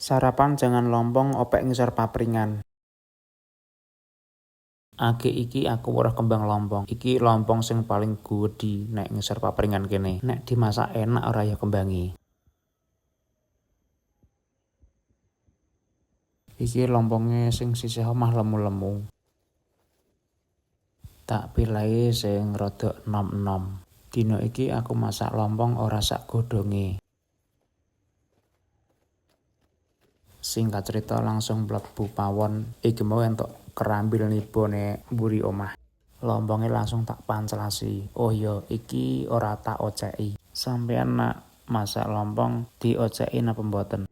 Sarapan jangan lompong opek ngisor papringan. Age iki aku weruh kembang lompong. Iki lompong sing paling gedhi nek ngisor papringan kene. Nek dimasak enak ora ya kembangi. Iki lomponge sing sisih omah lemu-lemu. Tak pilahi sing rada enom-enom. Dina iki aku masak lompong ora sak godhonge. Singkat cerita langsung mlebu pawon. Iki mau entuk kerambil nibone mburi omah. Lomponge langsung tak pancelasi. Oh iya, iki ora tak oceki. Sampeyan nak masak lompong dioceki napa mboten?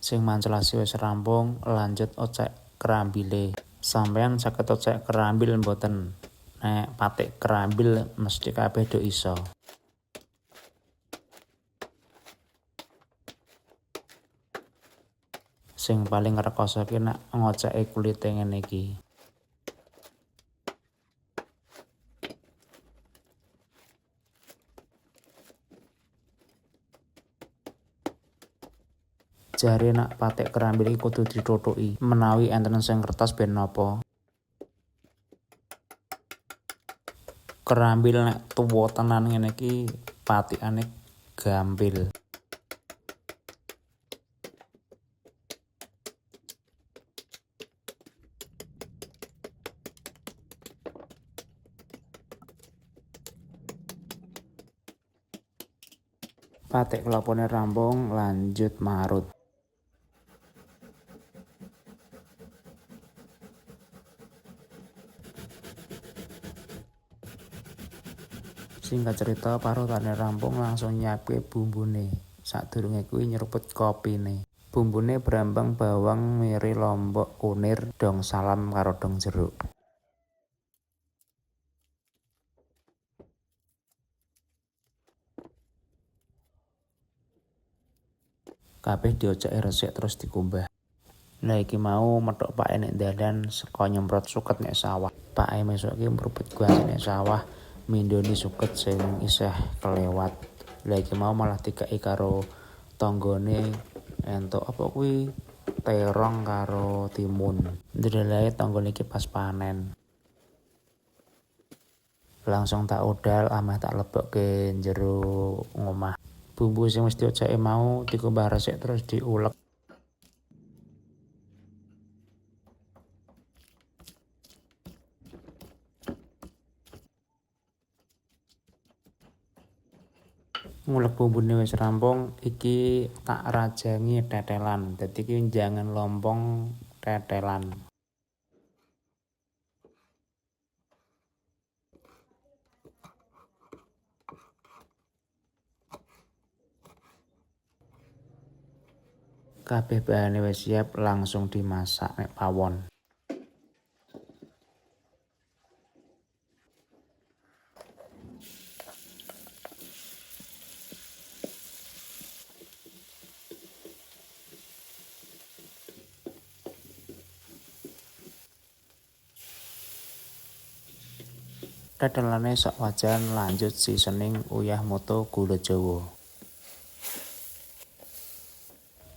Sing mancelasi wis rampung, lanjut ocek kerambile. Sampeyan saged ocek kerambil mboten? Nek patik kerambil mesti kabeh do iso. Sing paling rekoso ki nek ngoceki kulite ngene iki. Jare nak patik kerambil iki kudu dituthuki. Menawi enten sing kertas ben napa? Kerambil nek tuwa tenan ngene iki patikane gampil. Patik kelopone rampung, lanjut marut. Singkat cerita parutane rampung langsung nyiapke bumbune. Sadurunge kuwi nyeruput kopine. Bumbune brambang bawang, miri, lombok, kunir, dong salam karo dong jeruk. Kabeh dioceki resik terus dikumbah. Lah iki mau methuk pake nek dalan saka nyemprot suket nek sawah. Pake mesuk ki mruput guasi nek sawah, mindoni suket sing isih kelewat. Lah iki mau malah dikeki karo tanggane entuk apa kuwi terong karo timun. Ndelalae tanggane iki pas panen. Langsung tak udal ameh tak lebokke njero ngomah. Bumbu sing wis dioceki mau dikumbah resik terus diulek. Ngulek bumbune wis rampung, iki tak rajangi tetelan. Dadi iki jangan lompong tetelan. Kabeh bahane wis siap langsung dimasak nek pawon. Tetelane sak wajan lanjut seasoning uyah moto gula jawa.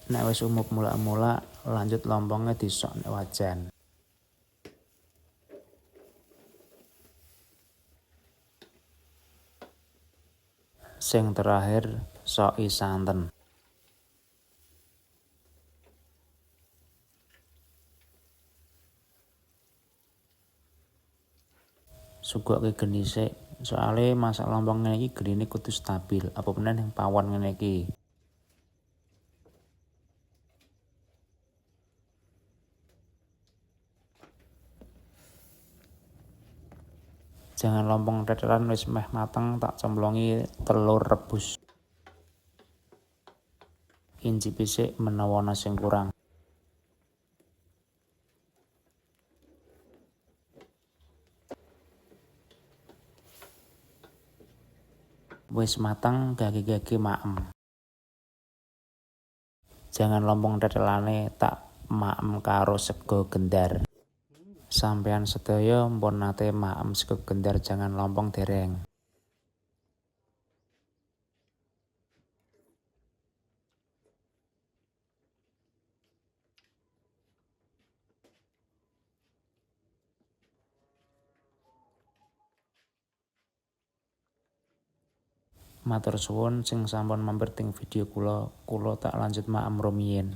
Nek wis umup mulak-mulak lanjut lomponge disok nek wajan. Sing terakhir soki santen. Sugokke geni sik, soale masak lompong ngene iki genine kudu stabil, apa meneh ning pawon ngene iki. Jangan lompong tetelan wis meh mateng tak cemplongi telur rebus. Incipi sik menawa ana sing kurang. Wis mateng gage-gage maem. Jangan lompong tetelane tak maem karo sego gendar. Sampean sedaya mpun nate maem Sekub Gendar Jangan Lompong dereng? Matur suwun sing sampun mampir teng video kula tak lanjut maem rumiyin.